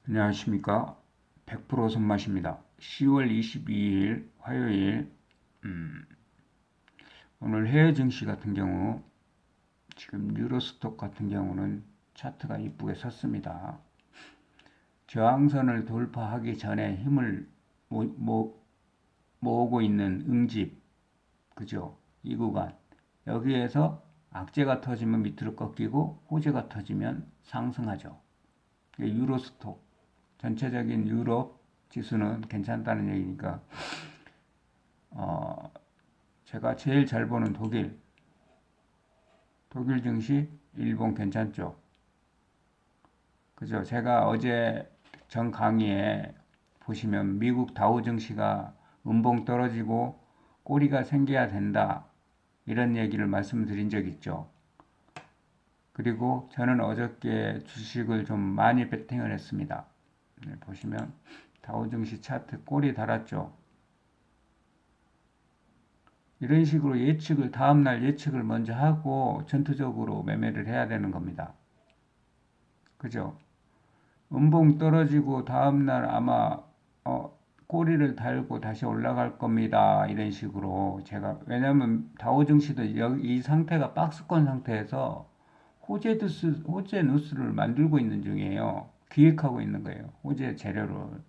안녕하십니까. 100% 손맛입니다. 10월 22일 화요일. 오늘 해외 증시 같은 경우 지금 유로스톡 같은 경우는 차트가 이쁘게 섰습니다. 저항선을 돌파하기 전에 힘을 모으고 있는 응집, 그죠? 이 구간. 여기에서 악재가 터지면 밑으로 꺾이고 호재가 터지면 상승하죠. 유로스톡 전체적인 유럽 지수는 괜찮다는 얘기니까 어, 제가 제일 잘 보는 독일 증시, 일본 괜찮죠. 그죠? 제가 어제 전 강의에 보시면 미국 다우 증시가 음봉 떨어지고 꼬리가 생겨야 된다 이런 얘기를 말씀드린 적 있죠. 그리고 저는 어저께 주식을 좀 많이 베팅을 했습니다. 보시면 다우 증시 차트 꼬리 달았죠. 이런 식으로 다음날 예측을 먼저 하고 전투적으로 매매를 해야 되는 겁니다. 그죠? 음봉 떨어지고 다음날 아마 꼬리를 달고 다시 올라갈 겁니다. 이런 식으로 왜냐면 다우증시도 이 상태가 박스권 상태에서 호재 뉴스를 만들고 있는 중이에요. 기획하고 있는 거예요. 호재 재료를.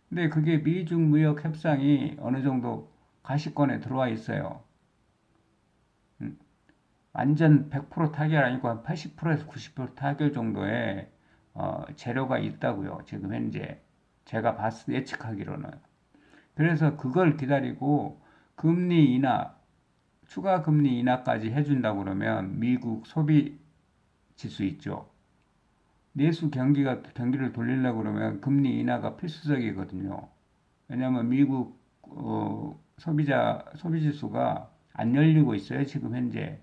근데 그게 미중 무역 협상이 어느 정도 가시권에 들어와 있어요. 완전 100% 타결 아니고 한 80%에서 90% 타결 정도의 재료가 있다고요. 지금 현재 제가 예측하기로는. 그래서 그걸 기다리고 금리 인하, 추가 금리 인하까지 해준다고 그러면 미국 소비 지수 있죠. 내수 경기를 돌리려고 그러면 금리 인하가 필수적이거든요. 왜냐하면 미국 소비 지수가 안 열리고 있어요. 지금 현재.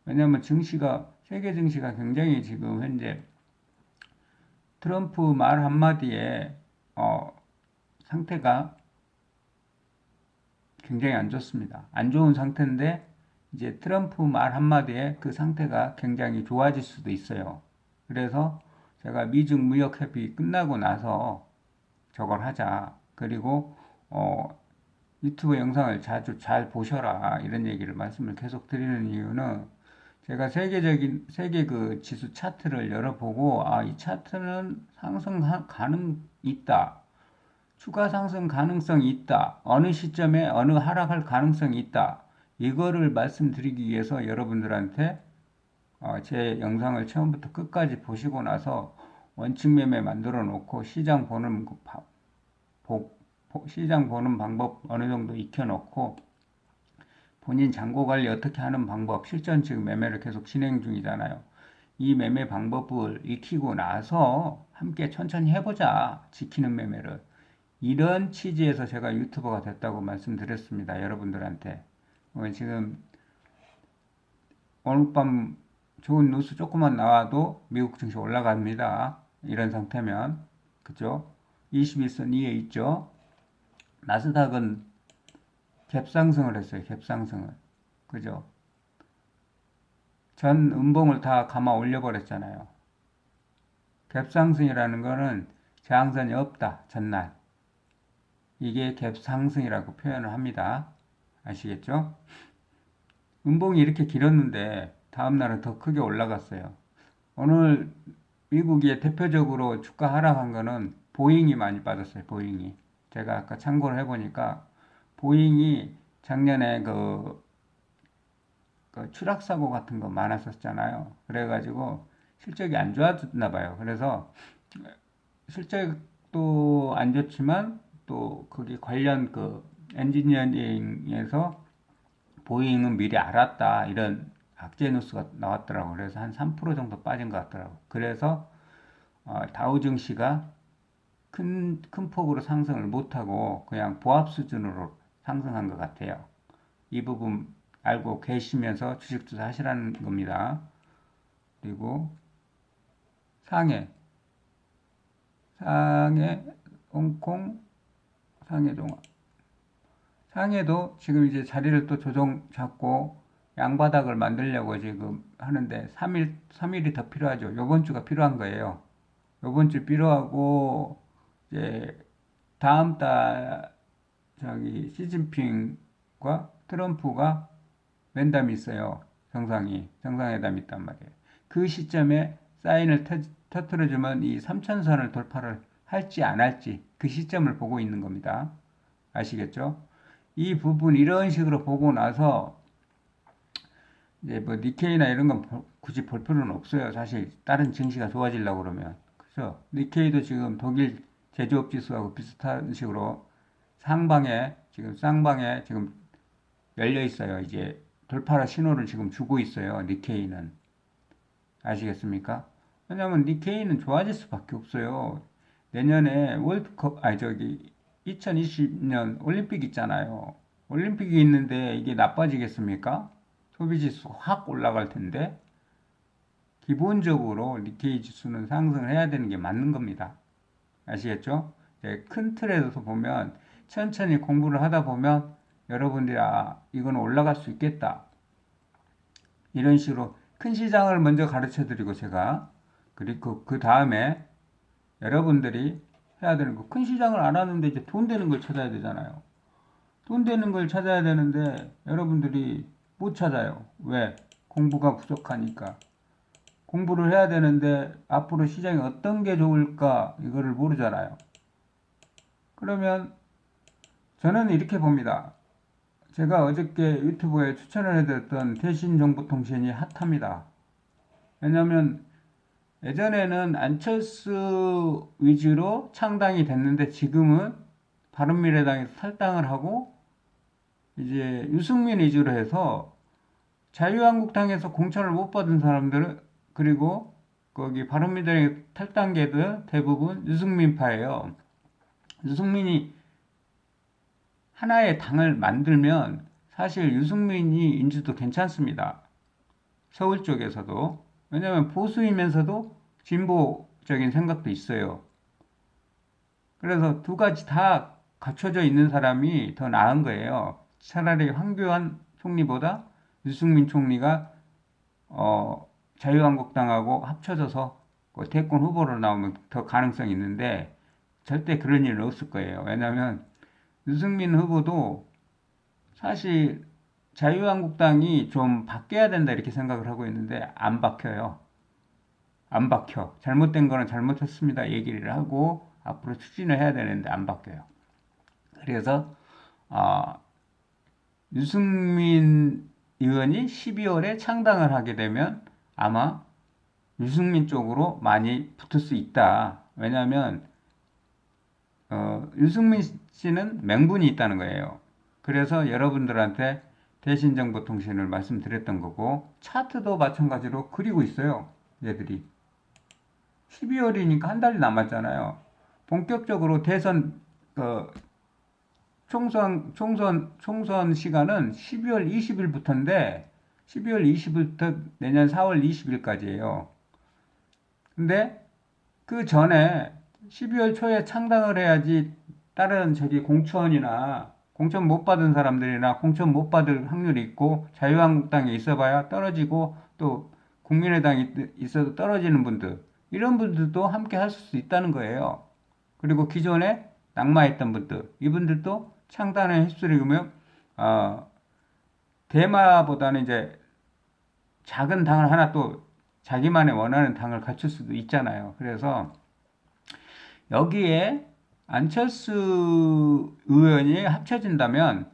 왜냐하면 세계 증시가 굉장히 지금 현재 트럼프 말 한마디에 상태가 굉장히 안 좋습니다. 안 좋은 상태인데 이제 트럼프 말 한마디에 그 상태가 굉장히 좋아질 수도 있어요. 그래서 제가 미중 무역 협의 끝나고 나서 저걸 하자. 그리고 유튜브 영상을 자주 잘 보셔라. 이런 얘기를 말씀을 계속 드리는 이유는 제가 세계 그 지수 차트를 열어보고 이 차트는 있다. 추가 상승 가능성이 있다. 어느 시점에 어느 하락할 가능성이 있다. 이거를 말씀드리기 위해서 여러분들한테 제 영상을 처음부터 끝까지 보시고 나서 원칙 매매 만들어 놓고 시장 보는 방법 어느 정도 익혀 놓고 본인 잔고 관리 어떻게 하는 방법, 실전 지금 매매를 계속 진행 중이잖아요. 이 매매 방법을 익히고 나서 함께 천천히 해보자. 지키는 매매를. 이런 취지에서 제가 유튜버가 됐다고 말씀드렸습니다. 여러분들한테. 지금 오늘 밤 좋은 뉴스 조금만 나와도 미국 증시 올라갑니다. 이런 상태면. 그죠? 21선 위에 있죠? 나스닥은 갭상승을 했어요. 갭상승을. 그죠? 전 음봉을 다 감아 올려버렸잖아요. 갭상승이라는 거는 저항선이 없다. 전날. 이게 갭상승이라고 표현을 합니다. 아시겠죠? 음봉이 이렇게 길었는데 다음날은 더 크게 올라갔어요. 오늘 미국이 대표적으로 주가 하락한 거는 보잉이 많이 빠졌어요. 보잉이. 제가 아까 참고를 해보니까 보잉이 작년에 그 추락 사고 같은 거 많았었잖아요. 그래가지고 실적이 안 좋았나 봐요. 그래서 실적도 안 좋지만 또 거기 관련 그 엔지니어링에서 보잉은 미리 알았다 이런 악재 뉴스가 나왔더라고요. 그래서 한 3% 정도 빠진 것 같더라고요. 그래서 다우증시가 큰 폭으로 상승을 못하고 그냥 보합 수준으로 상승한 것 같아요. 이 부분 알고 계시면서 주식 투자하시라는 겁니다. 그리고 상해, 상해, 홍콩, 상해 동화. 상해도 지금 이제 자리를 또 잡고 양바닥을 만들려고 지금 하는데 3일이 더 필요하죠. 요번 주가 필요한 거예요. 요번 주 삐로하고 이제 다음 달 시진핑과 트럼프가 면담이 있어요. 정상회담이 있단 말이에요. 그 시점에 사인을 터트려주면 이 3천선을 돌파를 할지 안 할지 그 시점을 보고 있는 겁니다. 아시겠죠? 이 부분 이런 식으로 보고 나서 이제 뭐 니케이나 이런 건 굳이 볼 필요는 없어요. 사실 다른 증시가 좋아지려고 그러면. 그죠? 니케이도 지금 독일 제조업 지수하고 비슷한 식으로 쌍방에 지금 열려 있어요. 이제 돌파라 신호를 지금 주고 있어요. 니케이는. 아시겠습니까? 왜냐면 니케이는 좋아질 수밖에 없어요. 내년에 월드컵, 2020년 올림픽 있잖아요. 올림픽이 있는데 이게 나빠지겠습니까? 소비지수 확 올라갈 텐데, 기본적으로 니케이 지수는 상승을 해야 되는 게 맞는 겁니다. 아시겠죠? 큰 틀에서 보면 천천히 공부를 하다 보면 여러분들이 이거는 올라갈 수 있겠다. 이런 식으로 큰 시장을 먼저 가르쳐 드리고 제가 그리고 그 다음에 여러분들이 해야 되는 거 큰 시장을 안 하는데 이제 돈 되는 걸 찾아야 되잖아요. 돈 되는 걸 찾아야 되는데 여러분들이 못 찾아요. 왜? 공부가 부족하니까. 공부를 해야 되는데 앞으로 시장이 어떤 게 좋을까 이거를 모르잖아요. 그러면 저는 이렇게 봅니다. 제가 어저께 유튜브에 추천을 해드렸던 대신정보통신이 핫합니다. 왜냐하면 예전에는 안철수 위주로 창당이 됐는데 지금은 바른미래당에서 탈당을 하고 이제 유승민 위주로 해서 자유한국당에서 공천을 못 받은 사람들은 그리고 거기 바른미래당 탈당계들 대부분 유승민파예요. 유승민이 하나의 당을 만들면 사실 유승민이 인지도 괜찮습니다. 서울 쪽에서도. 왜냐하면 보수이면서도 진보적인 생각도 있어요. 그래서 두 가지 다 갖춰져 있는 사람이 더 나은 거예요. 차라리 황교안 총리보다 유승민 총리가 자유한국당하고 합쳐져서 그 대권 후보로 나오면 더 가능성이 있는데 절대 그런 일은 없을 거예요. 왜냐하면 유승민 후보도 사실 자유한국당이 좀 바뀌어야 된다 이렇게 생각을 하고 있는데 안 바뀌어요. 안 바뀌어. 잘못된 거는 잘못했습니다 얘기를 하고 앞으로 추진을 해야 되는데 안 바뀌어요. 그래서 어, 유승민 의원이 12월에 창당을 하게 되면 아마 유승민 쪽으로 많이 붙을 수 있다. 왜냐하면 유승민 씨는 명분이 있다는 거예요. 그래서 여러분들한테 대신정보통신을 말씀드렸던 거고 차트도 마찬가지로 그리고 있어요. 얘들이 12월이니까 한 달이 남았잖아요. 본격적으로 대선 총선 시간은 12월 20일부터인데 12월 20일부터 내년 4월 20일까지예요. 근데 그 전에 12월 초에 창당을 해야지 다른 공천이나 공천 못 받은 사람들이나 공천 못 받을 확률이 있고 자유한국당에 있어봐야 떨어지고 또 국민의당에 있어도 떨어지는 분들 이런 분들도 함께 할 수 있다는 거예요. 그리고 기존에 낙마했던 분들 이분들도 창단에 휩쓸리면 대마보다는 이제 작은 당을 하나 또 자기만의 원하는 당을 갖출 수도 있잖아요. 그래서 여기에 안철수 의원이 합쳐진다면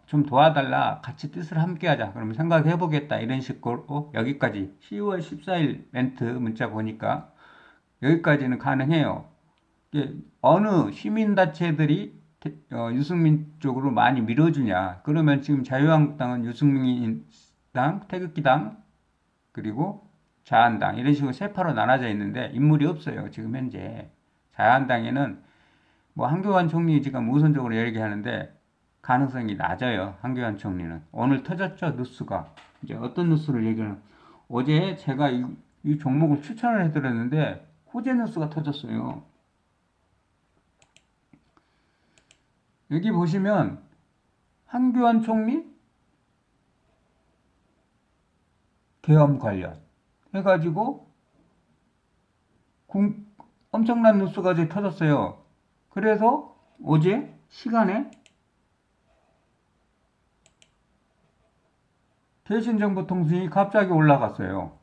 좀 도와달라 같이 뜻을 함께하자 그러면 생각해 보겠다 이런 식으로 여기까지 10월 14일 멘트 문자 보니까 여기까지는 가능해요. 어느 시민단체들이 유승민 쪽으로 많이 밀어주냐 그러면 지금 자유한국당은 유승민당 태극기당 그리고 자한당 이런 식으로 세 파로 나눠져 있는데 인물이 없어요 지금 현재. 자한당에는 뭐 한교안 총리 지금 우선적으로 얘기하는데 가능성이 낮아요. 한교안 총리는 오늘 터졌죠 뉴스가. 이제 어떤 뉴스를 얘기하는 어제 제가 이 종목을 추천을 해드렸는데 호재 뉴스가 터졌어요. 여기 보시면 한교안 총리 계엄 관련 해가지고 엄청난 뉴스가 어제 터졌어요. 그래서 어제 시간에 대신정보통신이 갑자기 올라갔어요.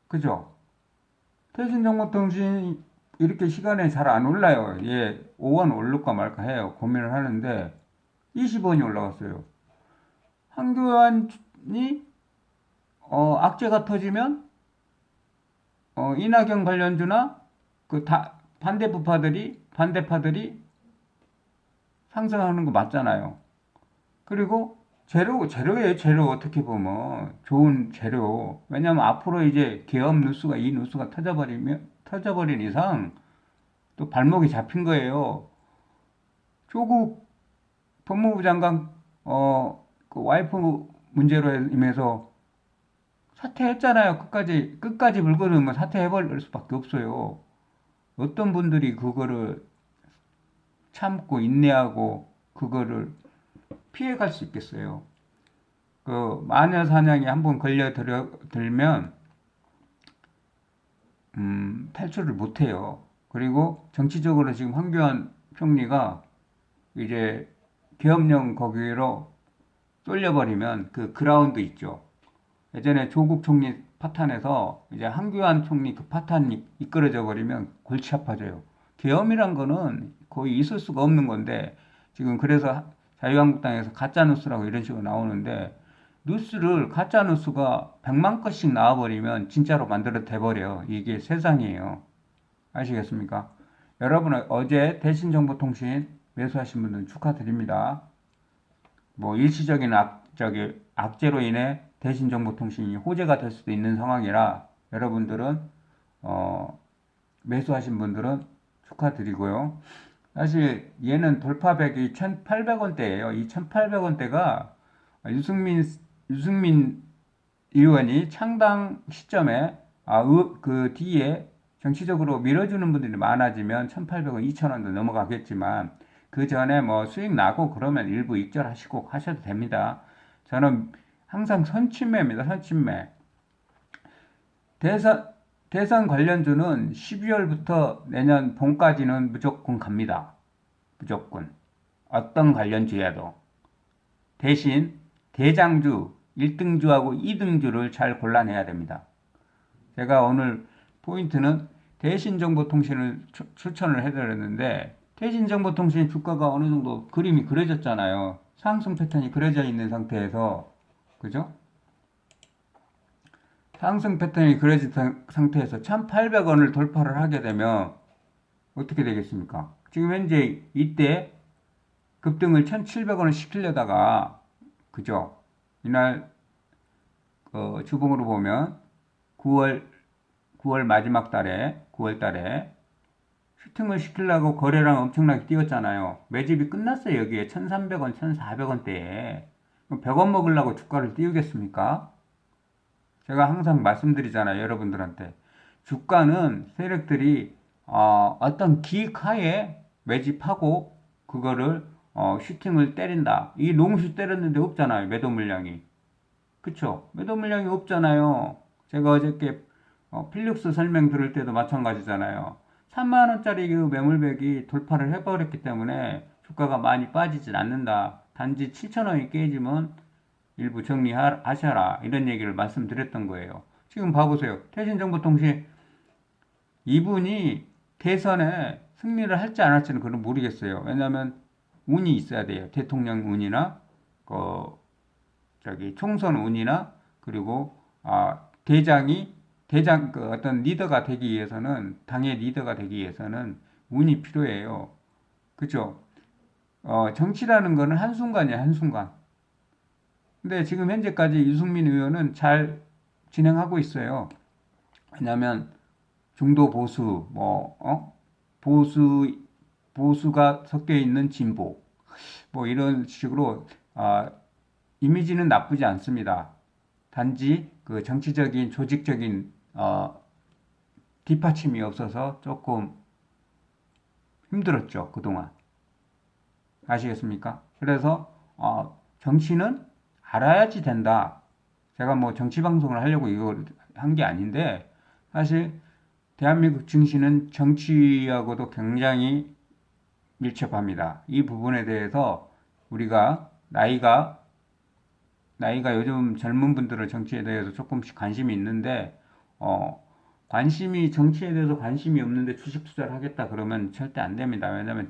그죠? 대신정보통신이 이렇게 시간에 잘 안 올라요. 예, 5원 오를까 말까 해요. 고민을 하는데 20원이 올라갔어요. 한교안이 악재가 터지면 이낙연 관련주나 그 반대파들이 상승하는 거 맞잖아요. 그리고 재료예요, 재료. 어떻게 보면 좋은 재료. 왜냐면 앞으로 이제 계엄 뉴스가 이 뉴스가 터져버린 이상 또 발목이 잡힌 거예요. 조국 법무부 장관 그 와이프 문제로 인해서 사퇴했잖아요. 끝까지 물거으면 사퇴해버릴 수밖에 없어요. 어떤 분들이 그거를 참고 인내하고 그거를 피해갈 수 있겠어요. 그 마녀 사냥이 한번 걸려들면 탈출을 못해요. 그리고 정치적으로 지금 황교안 총리가 이제 계엄령 거기로 쏠려버리면 그 그라운드 있죠. 예전에 조국 총리 파탄에서 이제 황교안 총리 그 파탄이 이끌어져 버리면 골치 아파져요. 계엄이란 거는 거의 있을 수가 없는 건데 지금 그래서 자유한국당에서 가짜뉴스라고 이런 식으로 나오는데 뉴스를 가짜뉴스가 100만 건씩 나와버리면 진짜로 만들어 대버려. 이게 세상이에요. 아시겠습니까? 여러분 어제 대신정보통신 매수하신 분들 축하드립니다. 뭐 일시적인 악재로 인해 대신정보통신이 호재가 될 수도 있는 상황이라 여러분들은 매수하신 분들은 축하드리고요. 사실 얘는 돌파백이 1,800원대예요. 이 1,800원대가 유승민 의원이 창당 시점에 그 뒤에 정치적으로 밀어주는 분들이 많아지면 1,800원, 2,000원도 넘어가겠지만 그 전에 뭐 수익 나고 그러면 일부 익절하시고 하셔도 됩니다. 저는 항상 선침매입니다. 선침매. 대선 관련주는 12월부터 내년 봄까지는 무조건 갑니다. 무조건. 어떤 관련주여도. 대신 대장주, 1등주하고 2등주를 잘 골라내야 됩니다. 제가 오늘 포인트는 대신정보통신을 추천을 해드렸는데 대신정보통신 주가가 어느 정도 그림이 그려졌잖아요. 상승 패턴이 그려져 있는 상태에서 그죠? 상승 패턴이 그려진 상태에서 1,800원을 돌파를 하게 되면 어떻게 되겠습니까? 지금 현재 이때 급등을 1,700원을 시키려다가 그죠? 이날 주봉으로 보면 9월 마지막 달에 9월 달에 슈팅을 시키려고 거래량 엄청나게 뛰었잖아요. 매집이 끝났어요. 여기에 1,300원, 1,400원대에 100원 먹으려고 주가를 띄우겠습니까? 제가 항상 말씀드리잖아요. 여러분들한테 주가는 세력들이 어떤 기획하에 매집하고 그거를 슈팅을 때린다. 이 롱슛 때렸는데 없잖아요. 매도 물량이. 그쵸? 매도 물량이 없잖아요. 제가 어저께 필립스 설명 들을 때도 마찬가지잖아요. 3만원짜리 그 매물백이 돌파를 해버렸기 때문에 주가가 많이 빠지진 않는다. 단지 7천원이 깨지면 일부 정리하셔라. 이런 얘기를 말씀드렸던 거예요. 지금 봐보세요. 대신정보통신 이분이 대선에 승리를 할지 안 할지는 그건 모르겠어요. 왜냐하면 운이 있어야 돼요. 대통령 운이나 총선 운이나 그리고 그 어떤 리더가 되기 위해서는 당의 리더가 되기 위해서는 운이 필요해요. 그죠? 정치라는 거는 한순간이에요. 한순간. 근데 지금 현재까지 유승민 의원은 잘 진행하고 있어요. 왜냐하면 중도 보수, 보수가 섞여 있는 진보, 뭐 이런 식으로 이미지는 나쁘지 않습니다. 단지 그 정치적인 조직적인 뒷받침이 없어서 조금 힘들었죠 그동안. 아시겠습니까? 그래서 정치는 알아야지 된다. 제가 뭐 정치 방송을 하려고 이걸 한 게 아닌데 사실 대한민국 증시는 정치하고도 굉장히 밀접합니다. 이 부분에 대해서 우리가 나이가 요즘 젊은 분들은 정치에 대해서 조금씩 관심이 있는데, 정치에 대해서 관심이 없는데 주식 투자를 하겠다 그러면 절대 안 됩니다. 왜냐하면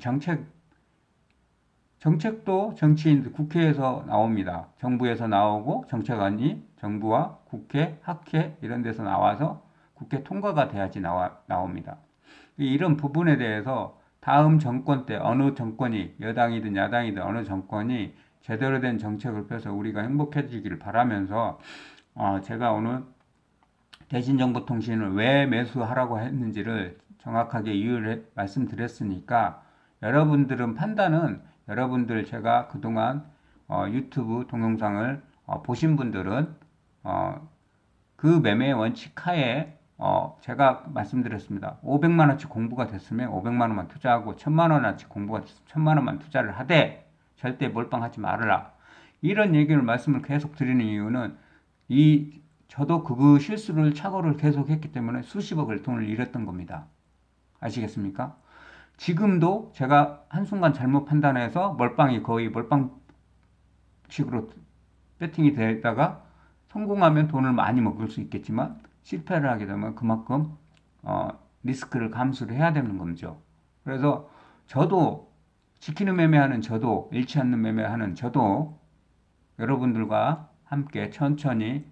정책도 정치인 국회에서 나옵니다. 정부에서 나오고 정책안이 정부와 국회, 학회 이런 데서 나와서 국회 통과가 돼야지 나옵니다. 이런 부분에 대해서 다음 정권 때 어느 정권이 여당이든 야당이든 어느 정권이 제대로 된 정책을 펴서 우리가 행복해지기를 바라면서 제가 오늘 대신정보통신을 왜 매수하라고 했는지를 정확하게 이유를 말씀드렸으니까 여러분들은 판단은 여러분들 제가 그동안 유튜브 동영상을 보신 분들은 그 매매 원칙 하에 제가 말씀드렸습니다. 500만 원치 공부가 됐으면 500만 원만 투자하고 1000만 원어치 공부가 됐으면 1000만 원만 투자를 하되 절대 몰빵하지 말아라. 이런 얘기를 말씀을 계속 드리는 이유는 저도 그 실수를 착오를 계속 했기 때문에 수십억을 돈을 잃었던 겁니다. 아시겠습니까? 지금도 제가 한순간 잘못 판단해서 거의 몰빵식으로 배팅이 되다가 성공하면 돈을 많이 먹을 수 있겠지만 실패를 하게 되면 그만큼 리스크를 감수를 해야 되는 거죠. 그래서 저도 지키는 매매하는 저도 잃지 않는 매매하는 저도 여러분들과 함께 천천히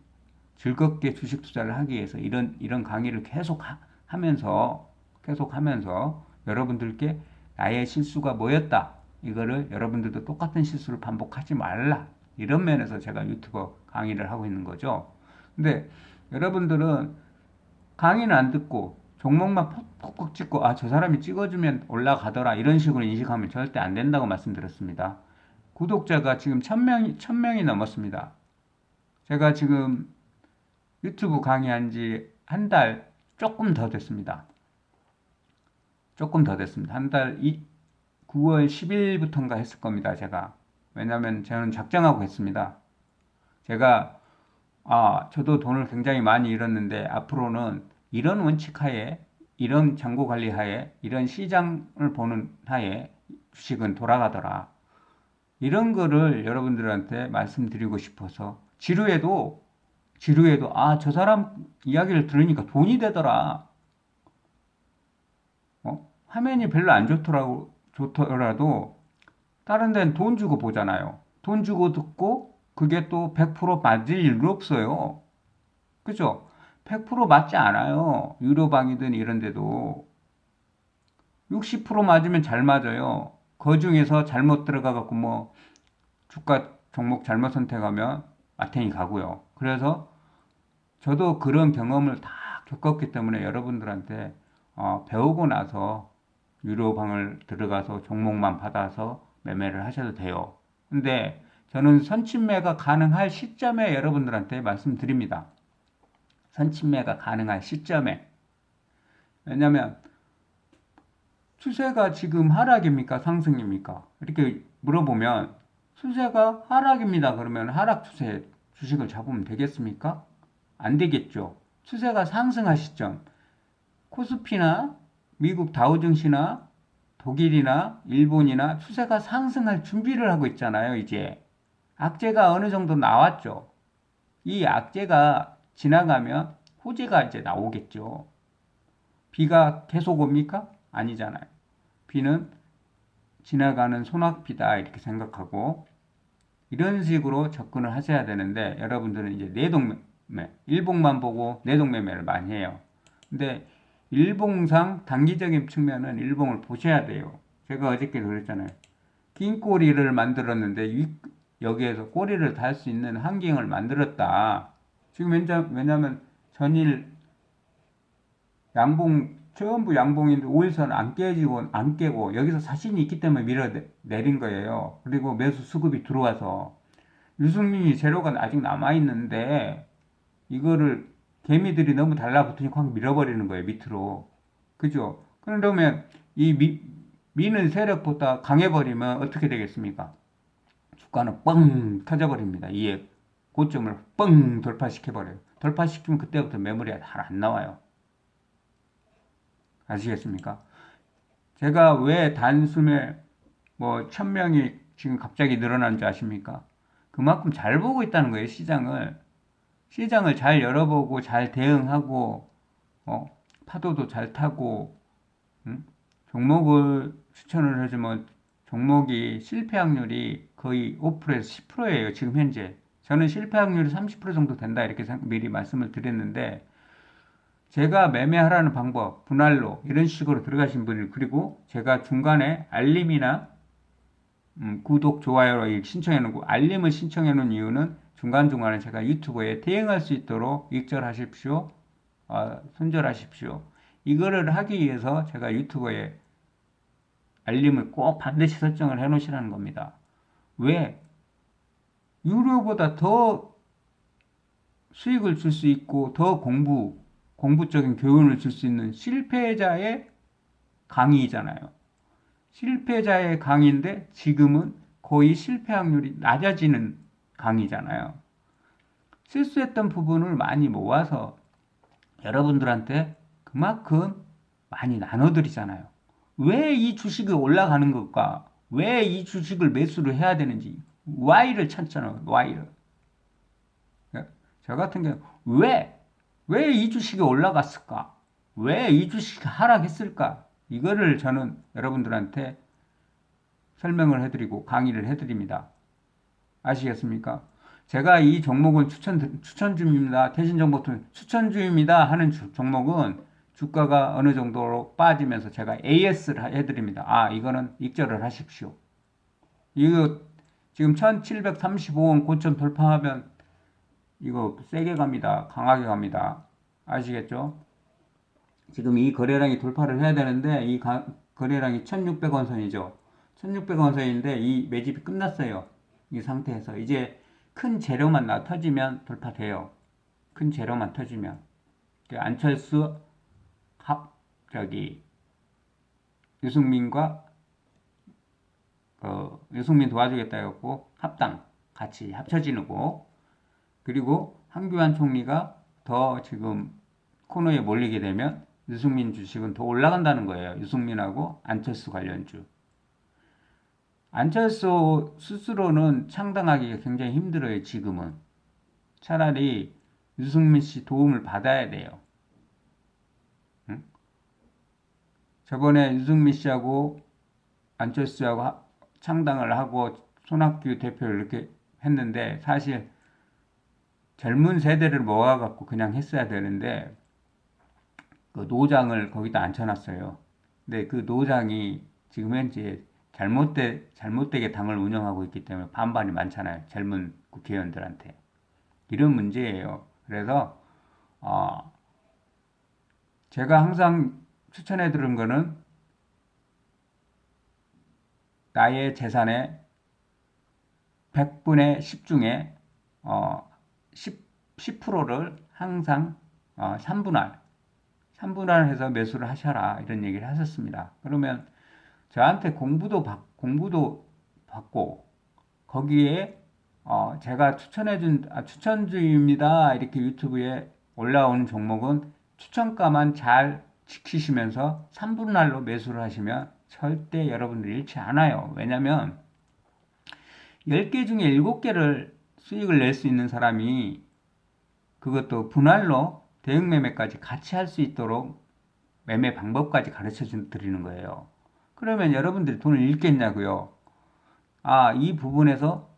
즐겁게 주식 투자를 하기 위해서 이런 강의를 계속하면서 여러분들께 나의 실수가 뭐였다. 이거를 여러분들도 똑같은 실수를 반복하지 말라. 이런 면에서 제가 유튜버 강의를 하고 있는 거죠. 근데 여러분들은 강의는 안 듣고 종목만 콕콕 찍고 저 사람이 찍어주면 올라가더라 이런 식으로 인식하면 절대 안 된다고 말씀드렸습니다. 구독자가 지금 1000명이 넘었습니다. 제가 지금 유튜브 강의한 지 한 달 조금 더 됐습니다. 한 달 9월 10일부터인가 했을 겁니다. 제가. 왜냐하면 저는 작정하고 했습니다. 제가 저도 돈을 굉장히 많이 잃었는데 앞으로는 이런 원칙 하에 이런 잔고 관리 하에 이런 시장을 보는 하에 주식은 돌아가더라. 이런 거를 여러분들한테 말씀드리고 싶어서 지루해도 저 사람 이야기를 들으니까 돈이 되더라. 화면이 별로 안 좋더라도 다른 데는 돈 주고 보잖아요. 돈 주고 듣고 그게 또 100% 맞을 일도 없어요. 그죠? 100% 맞지 않아요. 유료방이든 이런 데도 60% 맞으면 잘 맞아요. 그 중에서 잘못 들어가갖고 뭐 주가 종목 잘못 선택하면 마탱이 가고요. 그래서 저도 그런 경험을 다 겪었기 때문에 여러분들한테 배우고 나서 유료방을 들어가서 종목만 받아서 매매를 하셔도 돼요. 근데 저는 선침매가 가능할 시점에 여러분들한테 말씀드립니다. 선침매가 가능한 시점에. 왜냐면 추세가 지금 하락입니까? 상승입니까? 이렇게 물어보면 추세가 하락입니다. 그러면 하락 추세 주식을 잡으면 되겠습니까? 안 되겠죠. 추세가 상승할 시점. 코스피나 미국 다우증시나 독일이나 일본이나 추세가 상승할 준비를 하고 있잖아요, 이제. 악재가 어느 정도 나왔죠. 이 악재가 지나가면 호재가 이제 나오겠죠. 비가 계속 옵니까? 아니잖아요. 비는 지나가는 소낙비다 이렇게 생각하고 이런 식으로 접근을 하셔야 되는데 여러분들은 이제 내동매매, 일봉만 보고 내동매매를 많이 해요. 근데 일봉상 단기적인 측면은 일봉을 보셔야 돼요. 제가 어저께도 그랬잖아요. 긴 꼬리를 만들었는데 여기에서 꼬리를 달 수 있는 환경을 만들었다. 지금 왜냐면 전일 전부 양봉인데 5일선 안 깨고 여기서 자신이 있기 때문에 밀어내린 거예요. 그리고 매수 수급이 들어와서 유승민이 재료가 아직 남아있는데 이거를 개미들이 너무 달라붙으니까 확 밀어버리는 거예요, 밑으로. 그죠? 그러면 미는 세력보다 강해버리면 어떻게 되겠습니까? 주가는 뻥 터져버립니다. 이에 고점을 뻥 돌파시켜버려요. 돌파시키면 그때부터 매물이 잘 안 나와요. 아시겠습니까? 제가 왜 단숨에 뭐 1000명이 지금 갑자기 늘어난 줄 아십니까? 그만큼 잘 보고 있다는 거예요, 시장을. 시장을 잘 열어보고 잘 대응하고, 파도도 잘 타고, 음? 종목을 추천을 해주면 종목이 실패 확률이 거의 5%에서 10%예요, 지금 현재. 저는 실패 확률이 30% 정도 된다, 이렇게 미리 말씀을 드렸는데, 제가 매매하라는 방법, 분할로, 이런 식으로 들어가신 분들, 그리고 제가 중간에 알림이나 구독, 좋아요 신청해 놓고 알림을 신청해 놓은 이유는 중간중간에 제가 유튜브에 대응할 수 있도록 익절하십시오. 손절하십시오. 이거를 하기 위해서 제가 유튜브에 알림을 꼭 반드시 설정을 해 놓으시라는 겁니다. 왜? 유료보다 더 수익을 줄 수 있고 더 공부적인 교훈을 줄 수 있는 실패자의 강의잖아요. 실패자의 강의인데 지금은 거의 실패 확률이 낮아지는 강의잖아요. 실수했던 부분을 많이 모아서 여러분들한테 그만큼 많이 나눠드리잖아요. 왜 이 주식이 올라가는 걸까? 왜 이 주식을 매수를 해야 되는지 Why를 찾잖아요. Why를. 저 같은 경우 왜 이 주식이 올라갔을까? 왜 이 주식이 하락했을까? 이거를 저는 여러분들한테 설명을 해드리고 강의를 해드립니다. 아시겠습니까? 제가 이 종목은 추천 중입니다. 대신 정보통 추천 중입니다 하는 종목은 주가가 어느 정도로 빠지면서 제가 AS를 해드립니다. 이거는 익절을 하십시오. 이거 지금 1735원 고점 돌파하면 이거 세게 갑니다. 강하게 갑니다. 아시겠죠? 지금 이 거래량이 돌파를 해야 되는데 이 거래량이 1600원 선이죠. 1600원 선인데 이 매집이 끝났어요. 이 상태에서 이제 큰 재료만 터지면 돌파돼요. 큰 재료만 터지면. 안철수 유승민과 유승민 도와주겠다 해갖고 합당 같이 합쳐지는 거. 그리고 황교안 총리가 더 지금 코너에 몰리게 되면 유승민 주식은 더 올라간다는 거예요. 유승민하고 안철수 관련주. 안철수 스스로는 창당하기가 굉장히 힘들어요. 지금은. 차라리 유승민 씨 도움을 받아야 돼요. 응? 저번에 유승민 씨하고 안철수하고 창당을 하고 손학규 대표를 이렇게 했는데 사실 젊은 세대를 모아갖고 그냥 했어야 되는데 그 노장을 거기다 앉혀놨어요. 근데 그 노장이 지금 현재 잘못되게 당을 운영하고 있기 때문에 반발이 많잖아요. 젊은 국회의원들한테. 이런 문제예요. 그래서 제가 항상 추천해 드린 거는 나의 재산의 100분의 10 중에 10%를 항상 3분할 해서 매수를 하셔라 이런 얘기를 하셨습니다. 그러면 저한테 공부도 받고 거기에 제가 추천주입니다 이렇게 유튜브에 올라오는 종목은 추천가만 잘 지키시면서 3분할로 매수를 하시면 절대 여러분들 잃지 않아요. 왜냐면 10개 중에 7개를 수익을 낼 수 있는 사람이 그것도 분할로 대응 매매까지 같이 할 수 있도록 매매 방법까지 가르쳐 드리는 거예요. 그러면 여러분들이 돈을 잃겠냐고요. 이 부분에서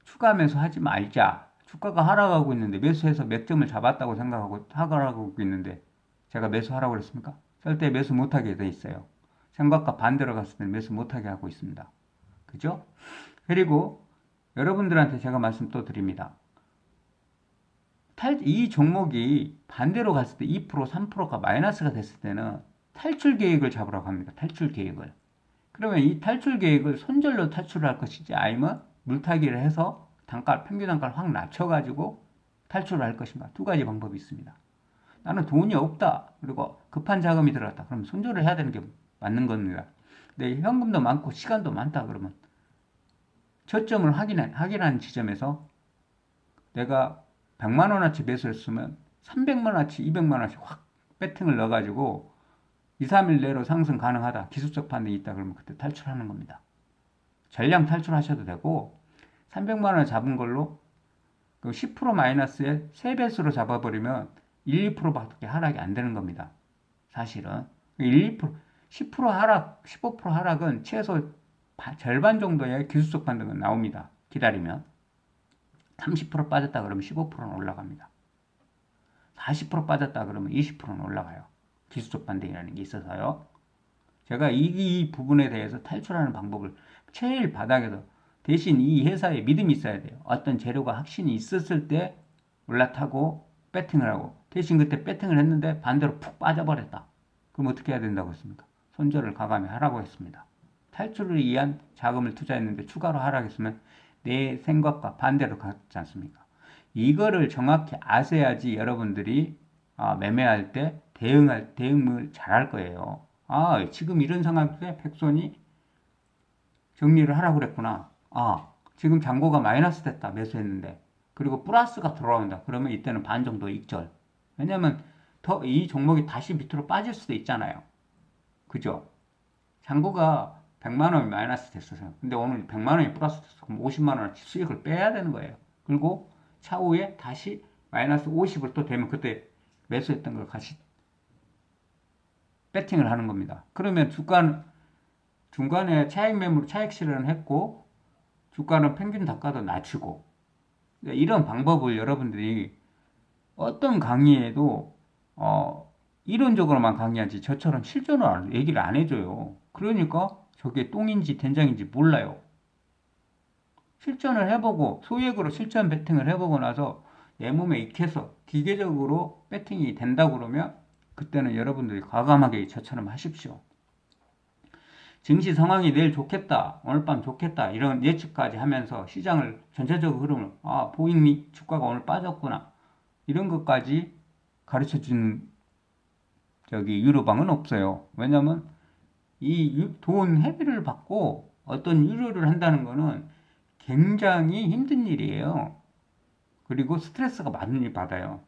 추가 매수하지 말자. 주가가 하락하고 있는데 매수해서 맥점을 잡았다고 생각하고 하락하고 있는데 제가 매수하라고 그랬습니까? 절대 매수 못하게 돼 있어요. 생각과 반대로 갔을 때 매수 못하게 하고 있습니다. 그죠? 그리고 여러분들한테 제가 말씀 또 드립니다. 이 종목이 반대로 갔을 때 2%, 3%가 마이너스가 됐을 때는 탈출 계획을 잡으라고 합니다. 탈출 계획을. 그러면 이 탈출 계획을 손절로 탈출을 할 것이지 아니면 물타기를 해서 평균 단가를 확 낮춰가지고 탈출을 할 것인가. 두 가지 방법이 있습니다. 나는 돈이 없다. 그리고 급한 자금이 들어갔다. 그럼 손절을 해야 되는 게 맞는 겁니다. 근데 현금도 많고 시간도 많다. 그러면 저점을 확인하는 지점에서 내가 100만 원어치 매수를 쓰면 300만 원어치, 200만 원어치 확 배팅을 넣어가지고 2, 3일 내로 상승 가능하다. 기술적 반등이 있다. 그러면 그때 탈출하는 겁니다. 전량 탈출하셔도 되고 300만 원 잡은 걸로 그 10% 마이너스에 3배수로 잡아버리면 1, 2%밖에 하락이 안 되는 겁니다. 사실은 1, 2%, 10% 하락, 15% 하락은 최소 절반 정도의 기술적 반등은 나옵니다. 기다리면 30% 빠졌다 그러면 15%는 올라갑니다. 40% 빠졌다 그러면 20%는 올라가요. 기술적 반등이라는 게 있어서요. 제가 이 부분에 대해서 탈출하는 방법을 제일 바닥에서 대신 이 회사에 믿음이 있어야 돼요. 어떤 재료가 확신이 있었을 때 올라타고 배팅을 하고 대신 그때 배팅을 했는데 반대로 푹 빠져버렸다. 그럼 어떻게 해야 된다고 했습니까? 손절을 과감히 하라고 했습니다. 탈출을 위한 자금을 투자했는데 추가로 하락했으면 내 생각과 반대로 갔지 않습니까? 이거를 정확히 아셔야지 여러분들이 매매할 때 대응을 잘할 거예요. 지금 이런 상황인데 백손이 정리를 하라고 그랬구나. 지금 잔고가 마이너스 됐다. 매수했는데. 그리고 플러스가 들어온다. 그러면 이때는 반 정도 익절. 왜냐면 이 종목이 다시 밑으로 빠질 수도 있잖아요. 그죠? 잔고가 100만 원이 마이너스 됐어요. 근데 오늘 100만 원이 플러스 됐어. 그럼 50만 원어치 수익을 빼야 되는 거예요. 그리고 차후에 다시 마이너스 50을 또 되면 그때 매수했던 걸 다시 배팅을 하는 겁니다. 그러면 중간에 차익 매물, 차익 실현을 했고 주가는 평균 단가도 낮추고 이런 방법을 여러분들이 어떤 강의에도 이론적으로만 강의하지 저처럼 실전으로 얘기를 안 해줘요. 그러니까 저게 똥인지 된장인지 몰라요. 실전을 해보고 소액으로 실전 배팅을 해보고 나서 내 몸에 익혀서 기계적으로 배팅이 된다 그러면 그때는 여러분들이 과감하게 저처럼 하십시오. 증시 상황이 내일 좋겠다, 오늘 밤 좋겠다 이런 예측까지 하면서 시장을 전체적으로 흐름을 보잉 주가가 오늘 빠졌구나 이런 것까지 가르쳐주는 유료방은 없어요. 왜냐면 이 돈 회비를 받고 어떤 유료를 한다는 거는 굉장히 힘든 일이에요. 그리고 스트레스가 많이 받아요.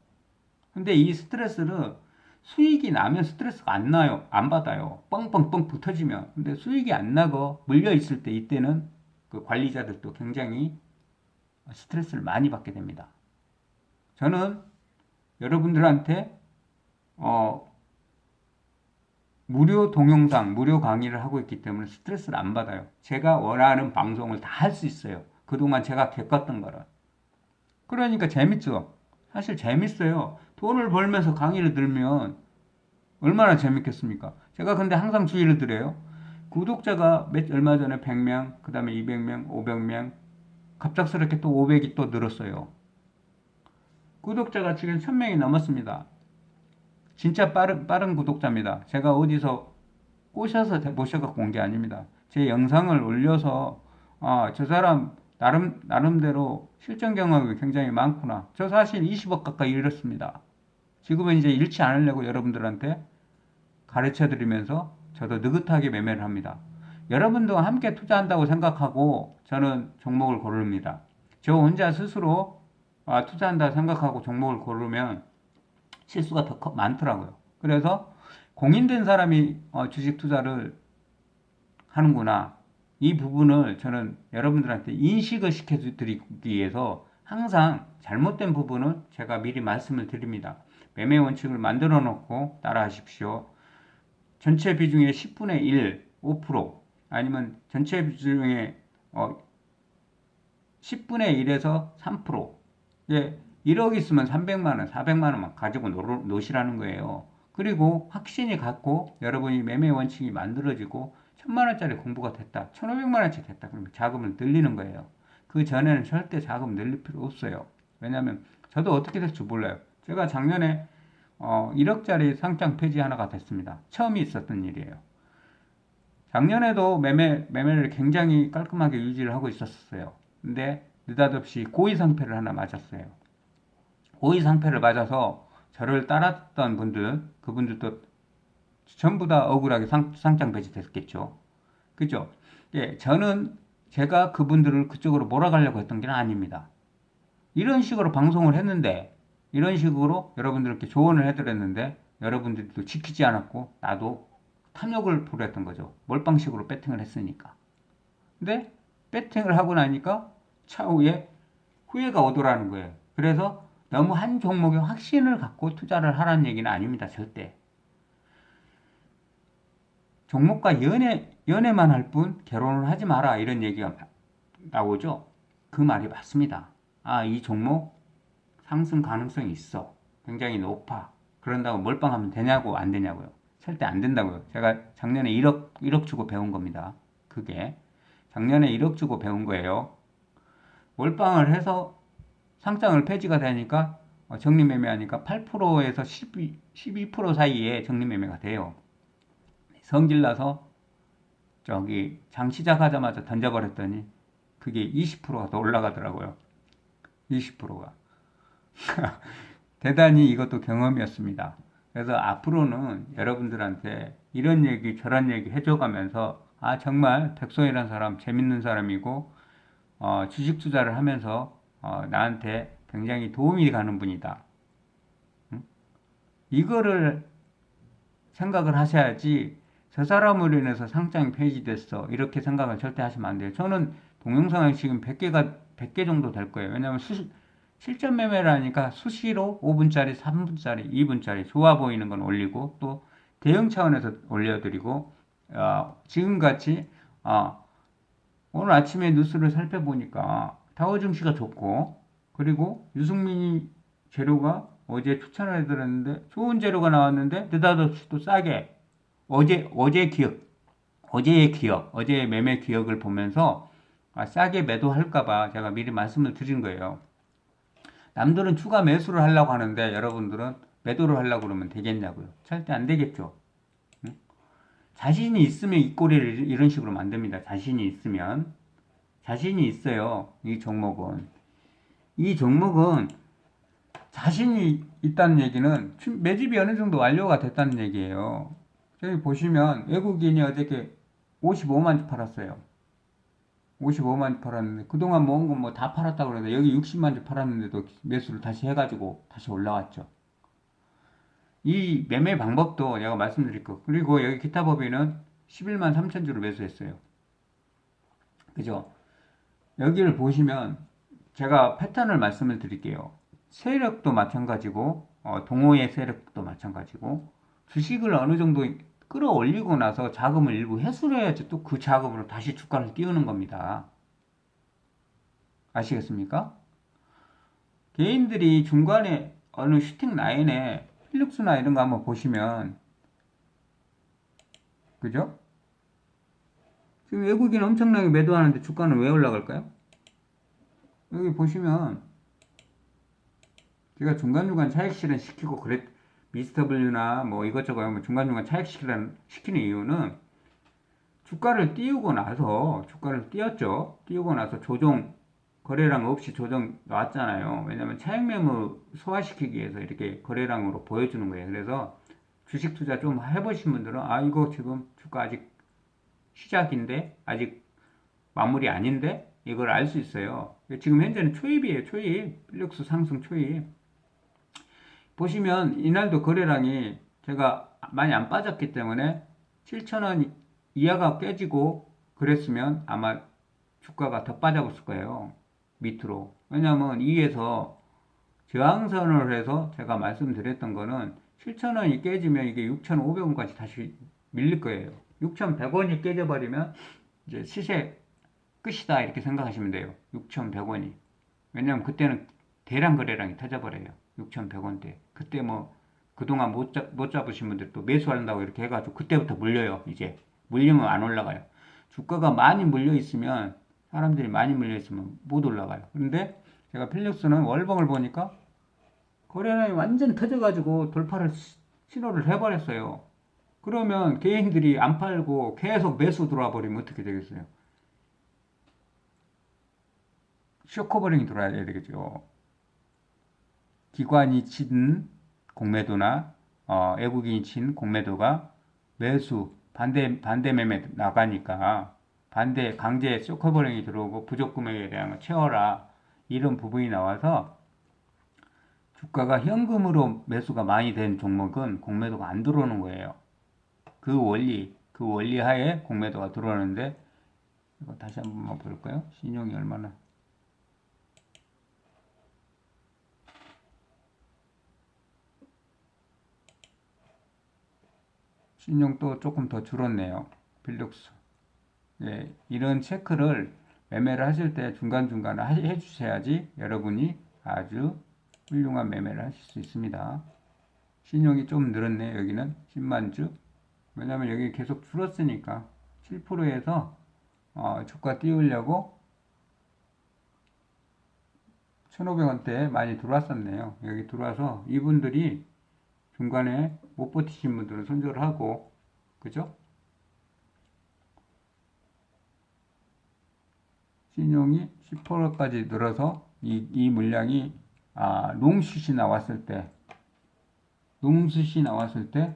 근데 이 스트레스를 수익이 나면 스트레스가 안 나요. 안 받아요. 뻥뻥뻥뻥 터지면. 근데 수익이 안 나고 물려 있을 때 이때는 그 관리자들도 굉장히 스트레스를 많이 받게 됩니다. 저는 여러분들한테 무료 동영상, 무료 강의를 하고 있기 때문에 스트레스를 안 받아요. 제가 원하는 방송을 다 할 수 있어요. 그동안 제가 겪었던 거를. 그러니까 재밌죠. 사실 재밌어요. 돈을 벌면서 강의를 들으면 얼마나 재밌겠습니까? 제가 근데 항상 주의를 드려요. 구독자가 얼마 전에 100명, 그 다음에 200명, 500명, 갑작스럽게 또 500이 또 늘었어요. 구독자가 지금 1000명이 넘었습니다. 진짜 빠른 구독자입니다. 제가 어디서 꼬셔서 모셔갖고 온 게 아닙니다. 제 영상을 올려서, 저 사람 나름대로 실전 경험이 굉장히 많구나. 저 사실 20억 가까이 잃었습니다. 지금은 이제 잃지 않으려고 여러분들한테 가르쳐 드리면서 저도 느긋하게 매매를 합니다. 여러분도 함께 투자한다고 생각하고 저는 종목을 고릅니다. 저 혼자 스스로 투자한다 생각하고 종목을 고르면 실수가 더 많더라고요. 그래서 공인된 사람이 주식 투자를 하는구나. 이 부분을 저는 여러분들한테 인식을 시켜드리기 위해서 항상 잘못된 부분을 제가 미리 말씀을 드립니다. 매매 원칙을 만들어 놓고 따라 하십시오. 전체 비중의 10분의 1, 5% 아니면 전체 비중의 10분의 1에서 3%. 예, 1억 있으면 300만 원, 400만 원만 가지고 놓으시라는 거예요. 그리고 확신이 갖고 여러분이 매매 원칙이 만들어지고 1000만 원짜리 공부가 됐다, 1500만 원짜리 됐다 그러면 자금을 늘리는 거예요. 그 전에는 절대 자금 늘릴 필요 없어요. 왜냐하면 저도 어떻게 될지 몰라요. 제가 작년에 1억짜리 상장 폐지 하나가 됐습니다. 처음이 있었던 일이에요. 작년에도 매매를 굉장히 깔끔하게 유지를 하고 있었어요. 근데 느닷없이 고의 상패를 하나 맞았어요. 고의 상패를 맞아서 저를 따랐던 분들, 그분들도 전부 다 억울하게 상장 폐지 됐겠죠. 그죠? 예, 제가 그분들을 그쪽으로 몰아가려고 했던 게 아닙니다. 이런 식으로 방송을 했는데, 이런 식으로 여러분들께 조언을 해드렸는데, 여러분들도 지키지 않았고, 나도 탐욕을 부렸던 거죠. 몰빵식으로 배팅을 했으니까. 근데 배팅을 하고 나니까 차후에 후회가 오더라는 거예요. 그래서 너무 한 종목에 확신을 갖고 투자를 하라는 얘기는 아닙니다. 절대. 종목과 연애만 할 뿐 결혼을 하지 마라. 이런 얘기가 나오죠. 그 말이 맞습니다. 아, 이 종목 상승 가능성이 있어. 굉장히 높아. 그런다고 몰빵하면 되냐고 안 되냐고요. 절대 안 된다고요. 제가 작년에 1억 주고 배운 겁니다. 그게. 작년에 1억 주고 배운 거예요. 몰빵을 해서 상장을 폐지가 되니까 적립매매하니까 8%에서 12% 사이에 적립매매가 돼요. 성질나서 저기 장 시작하자마자 던져버렸더니 그게 20%가 더 올라가더라고요. 20%가. 대단히 이것도 경험이었습니다. 그래서 앞으로는 여러분들한테 이런 얘기 저런 얘기 해줘가면서 아 정말 백소희라는 사람 재밌는 사람이고 주식 투자를 하면서 나한테 굉장히 도움이 가는 분이다. 응? 이거를 생각을 하셔야지 저 사람으로 인해서 상장이 폐지됐어 이렇게 생각을 절대 하시면 안 돼요. 저는 동영상이 지금 100개 정도 될 거예요. 왜냐하면 실전 매매를 하니까 수시로 5분짜리, 3분짜리, 2분짜리 좋아 보이는 건 올리고 또 대형 차원에서 올려드리고 지금같이 오늘 아침에 뉴스를 살펴보니까 다우 증시가 좋고 그리고 유승민 재료가 어제 추천을 해드렸는데 좋은 재료가 나왔는데 느닷없이 또 싸게 어제의 기억, 어제의 매매 기억을 보면서 싸게 매도할까봐 제가 미리 말씀을 드린 거예요. 남들은 추가 매수를 하려고 하는데 여러분들은 매도를 하려고 그러면 되겠냐고요. 절대 안 되겠죠. 응? 자신이 있으면 이 꼴을 이런 식으로 만듭니다. 자신이 있으면. 자신이 있어요. 이 종목은 자신이 있다는 얘기는 매집이 어느 정도 완료가 됐다는 얘기예요. 저기 보시면 외국인이 어저께 55만 주 팔았어요. 55만 주 팔았는데 그동안 모은 건 뭐 다 팔았다고 그러는데 여기 60만 주 팔았는데도 매수를 다시 해가지고 다시 올라왔죠. 이 매매 방법도 내가 말씀드릴 거. 그리고 여기 기타 법인은 11만 3천 주를 매수했어요. 그죠? 여기를 보시면 제가 패턴을 말씀을 드릴게요. 세력도 마찬가지고 동호회 세력도 마찬가지고 주식을 어느 정도 끌어올리고 나서 자금을 일부 회수를 해야지 또 그 자금으로 다시 주가를 띄우는 겁니다. 아시겠습니까? 개인들이 중간에 어느 슈팅 라인에 필룩스나 이런 거 한번 보시면 그죠? 지금 외국인 엄청나게 매도하는데 주가는 왜 올라갈까요? 여기 보시면 제가 중간중간 차익 실현 시키고 그랬 미스터 블루나 뭐 이것저것 뭐 중간중간 차익 시키는 이유는 주가를 띄웠죠. 띄우고 나서 조정 거래량 없이 조정 나왔잖아요. 왜냐면 차익 매물 소화시키기 위해서 이렇게 거래량으로 보여주는 거예요. 그래서 주식 투자 좀 해보신 분들은 이거 지금 주가 아직 시작인데 아직 마무리 아닌데 이걸 알 수 있어요. 지금 현재는 초입이에요. 초입 필력수 상승 초입. 보시면 이날도 거래량이 제가 많이 안 빠졌기 때문에 7,000원 이하가 깨지고 그랬으면 아마 주가가 더 빠져버렸을 거예요. 밑으로. 왜냐하면 위에서 저항선을 해서 제가 말씀드렸던 거는 7,000원이 깨지면 이게 6,500원까지 다시 밀릴 거예요. 6,100원이 깨져버리면 이제 시세 끝이다 이렇게 생각하시면 돼요. 6,100원이. 왜냐하면 그때는 대량 거래량이 터져버려요. 6,100원대. 그때 뭐 그동안 못 잡으신 분들 또 매수한다고 이렇게 해가지고 그때부터 물려요. 이제 물리면 안 올라가요. 주가가 많이 물려 있으면 사람들이 많이 물려 있으면 못 올라가요. 그런데 제가 필력스는 월봉을 보니까 거래량이 완전 터져가지고 돌파를 신호를 해버렸어요. 그러면 개인들이 안 팔고 계속 매수 들어와 버리면 어떻게 되겠어요? 쇼커버링이 들어와야 되겠죠. 기관이 친 공매도나 외국인이 친 공매도가 매수 반대 매매 나가니까 강제 쇼커버링이 들어오고 부족 금액에 대한 채워라 이런 부분이 나와서 주가가 현금으로 매수가 많이 된 종목은 공매도가 안 들어오는 거예요. 그 원리 하에 공매도가 들어오는데, 이거 다시 한번만 볼까요? 신용이 얼마나. 신용도 조금 더 줄었네요. 필룩스. 예, 이런 체크를 매매를 하실 때 중간중간 해주셔야지 여러분이 아주 훌륭한 매매를 하실 수 있습니다. 신용이 좀 늘었네. 여기는 10만 주. 왜냐면 여기 계속 줄었으니까 7%에서 주가 띄우려고 1,500원대 많이 들어왔었네요. 여기 들어와서 이분들이 중간에 못 버티신 분들은 손절을 하고, 그죠? 신용이 10%까지 늘어서 이 물량이 롱슛이 나왔을 때, 롱슛이 나왔을 때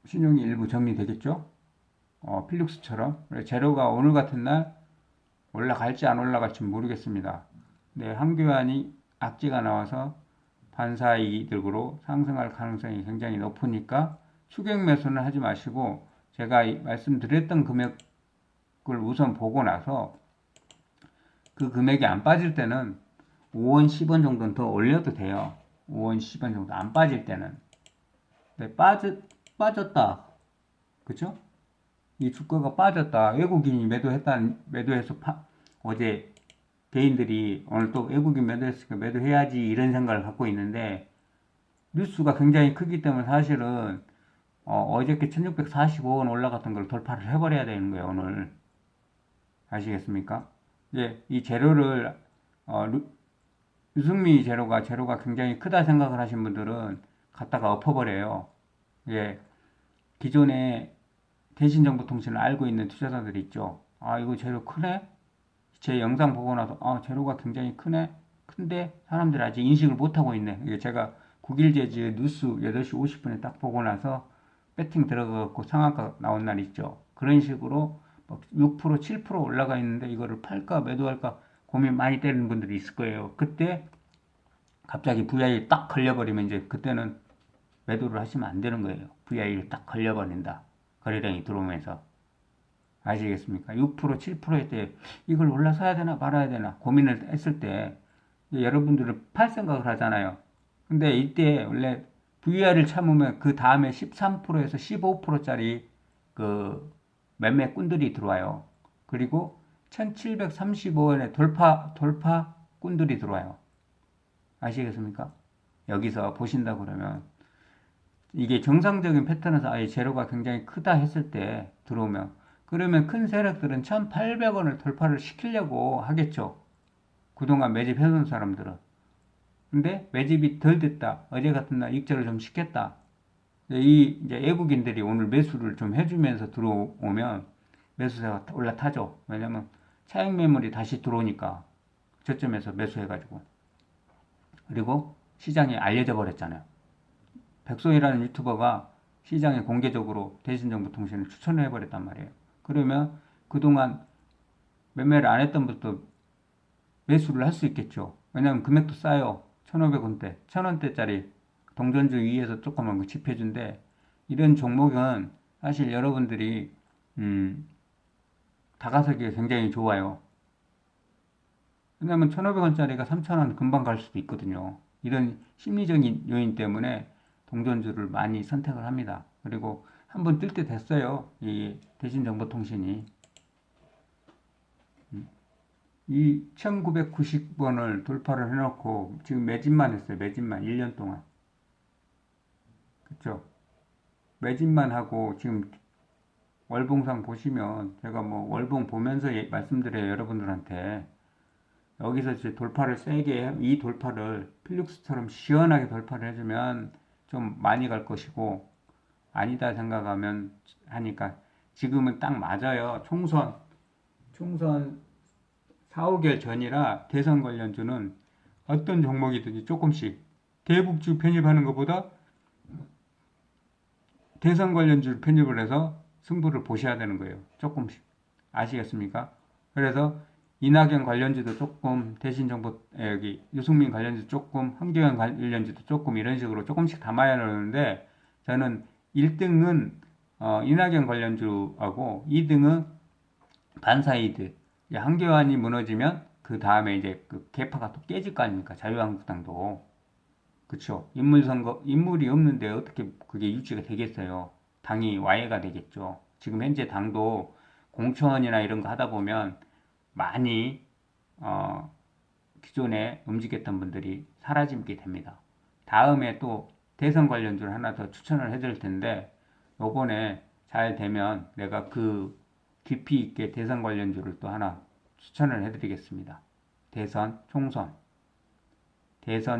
신용이 일부 정리되겠죠? 필룩스처럼. 재료가 오늘 같은 날 올라갈지 안 올라갈지 모르겠습니다. 네, 한교안이 악재가 나와서 반사이득으로 상승할 가능성이 굉장히 높으니까 추격 매수는 하지 마시고 제가 말씀드렸던 금액을 우선 보고 나서 그 금액이 안 빠질 때는 5원, 10원 정도는 더 올려도 돼요. 5원, 10원 정도 안 빠질 때는. 네, 빠졌다. 그죠? 이 주가가 빠졌다. 외국인이 매도해서 어제 개인들이 오늘 또 외국인 매도했으니까 매도해야지 이런 생각을 갖고 있는데 뉴스가 굉장히 크기 때문에 사실은 어저께 1645원 올라갔던 걸 돌파를 해버려야 되는 거예요, 오늘. 아시겠습니까? 이제 이 재료를 유승미 재료가 굉장히 크다 생각을 하신 분들은 갖다가 엎어버려요. 예, 기존에 대신정보통신을 알고 있는 투자자들이 있죠. 이거 재료 크네? 제 영상 보고 나서 재료가 굉장히 크네? 큰데 사람들이 아직 인식을 못하고 있네. 이게 제가 9일 제지 뉴스 8시 50분에 딱 보고 나서 배팅 들어가고 상한가 나온 날 있죠. 그런 식으로 6% 7% 올라가 있는데 이거를 팔까 매도할까 고민 많이 되는 분들이 있을 거예요. 그때 갑자기 VI 딱 걸려버리면 이제 그때는 매도를 하시면 안 되는 거예요. VI를 딱 걸려버린다. 거래량이 들어오면서. 아시겠습니까? 6% 7%일 때 이걸 올라서야 되나 말아야 되나 고민을 했을 때 여러분들은 팔 생각을 하잖아요. 근데 이때 원래 VR을 참으면 그 다음에 13%에서 15%짜리 그 매매꾼들이 들어와요. 그리고 1735원에 돌파꾼들이 들어와요. 아시겠습니까? 여기서 보신다 그러면 이게 정상적인 패턴에서 재료가 굉장히 크다 했을 때 들어오면 그러면 큰 세력들은 1,800원을 돌파를 시키려고 하겠죠. 그동안 매집해둔 사람들은. 근데 매집이 덜 됐다. 어제 같은 날 익절을 좀 시켰다. 이제 외국인들이 오늘 매수를 좀 해주면서 들어오면 매수세가 올라타죠. 왜냐면 차익 매물이 다시 들어오니까 저점에서 매수해가지고. 그리고 시장에 알려져 버렸잖아요. 백송이라는 유튜버가 시장에 공개적으로 대신정보통신을 추천을 해버렸단 말이에요. 그러면 그동안 매매를 안 했던 분도 매수를 할 수 있겠죠. 왜냐하면 금액도 싸요. 1,500원대, 1,000원대짜리 동전주 위에서 조그만 거 집해준데 이런 종목은 사실 여러분들이 다가서기에 굉장히 좋아요. 왜냐하면 1,500원짜리가 3,000원 금방 갈 수도 있거든요. 이런 심리적인 요인 때문에 동전주를 많이 선택을 합니다. 그리고 한번 뜰 때 됐어요. 이 대신정보통신이. 이 1990원을 돌파를 해놓고 지금 매집만 했어요. 매집만 1년 동안. 그쵸? 매집만 하고 지금 월봉상 보시면 제가 뭐 월봉 보면서 말씀드려요. 여러분들한테. 여기서 이제 돌파를 세게 이 돌파를 필룩스처럼 시원하게 돌파를 해주면 좀 많이 갈 것이고 아니다 생각하면 하니까 지금은 딱 맞아요. 총선 4, 5개월 전이라 대선 관련주는 어떤 종목이든지 조금씩 대북주 편입하는 것보다 대선 관련주를 편입을 해서 승부를 보셔야 되는 거예요. 조금씩. 아시겠습니까? 그래서 이낙연 관련주도 조금, 대신정부, 여기 유승민 관련주 조금, 황교안 관련주도 조금 이런 식으로 조금씩 담아야 하는데 저는 1등은 이낙연 관련주하고 2등은 반사이드. 황교안이 무너지면 그 다음에 이제 그 개파가 또 깨질 거 아닙니까? 자유한국당도. 그쵸? 인물이 없는데 어떻게 그게 유지가 되겠어요? 당이 와해가 되겠죠. 지금 현재 당도 공천이나 이런 거 하다 보면 많이 어, 기존에 움직였던 분들이 사라지게 됩니다. 다음에 또 대선 관련주를 하나 더 추천을 해드릴 텐데 요번에 잘 되면 내가 그 깊이 있게 대선 관련주를 또 하나 추천을 해드리겠습니다. 대선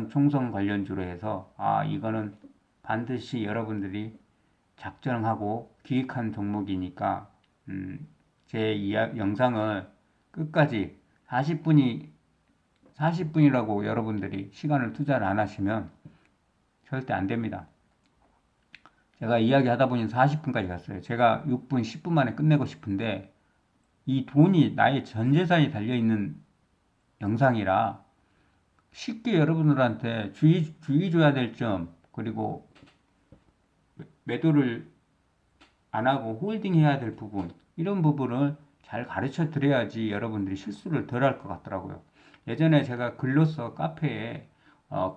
총선 관련주로 해서 이거는 반드시 여러분들이 작정하고 기획한 종목이니까 제 영상을 끝까지 40분이라고 여러분들이 시간을 투자를 안 하시면 절대 안 됩니다. 제가 이야기하다 보니 40분까지 갔어요. 제가 6분, 10분 만에 끝내고 싶은데 이 돈이 나의 전 재산이 달려있는 영상이라 쉽게 여러분들한테 주의 줘야 될 점, 그리고 매도를 안 하고 홀딩 해야 될 부분, 이런 부분을 잘 가르쳐 드려야지 여러분들이 실수를 덜 할 것 같더라고요. 예전에 제가 글로써 카페에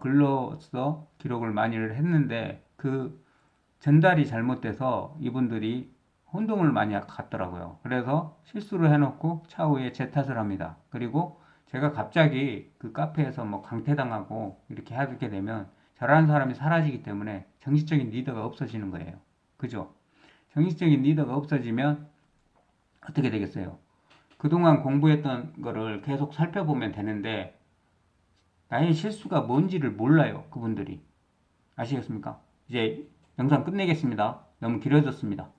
글로써 기록을 많이를 했는데 그 전달이 잘못돼서 이분들이 혼동을 많이 갔더라고요. 그래서 실수를 해놓고 차후에 제 탓을 합니다. 그리고 제가 갑자기 그 카페에서 뭐 강퇴당하고 이렇게 하게 되면 저라는 사람이 사라지기 때문에 정신적인 리더가 없어지는 거예요. 그죠? 정신적인 리더가 없어지면 어떻게 되겠어요? 그동안 공부했던 거를 계속 살펴보면 되는데 나의 실수가 뭔지를 몰라요. 그분들이. 아시겠습니까? 이제 영상 끝내겠습니다. 너무 길어졌습니다.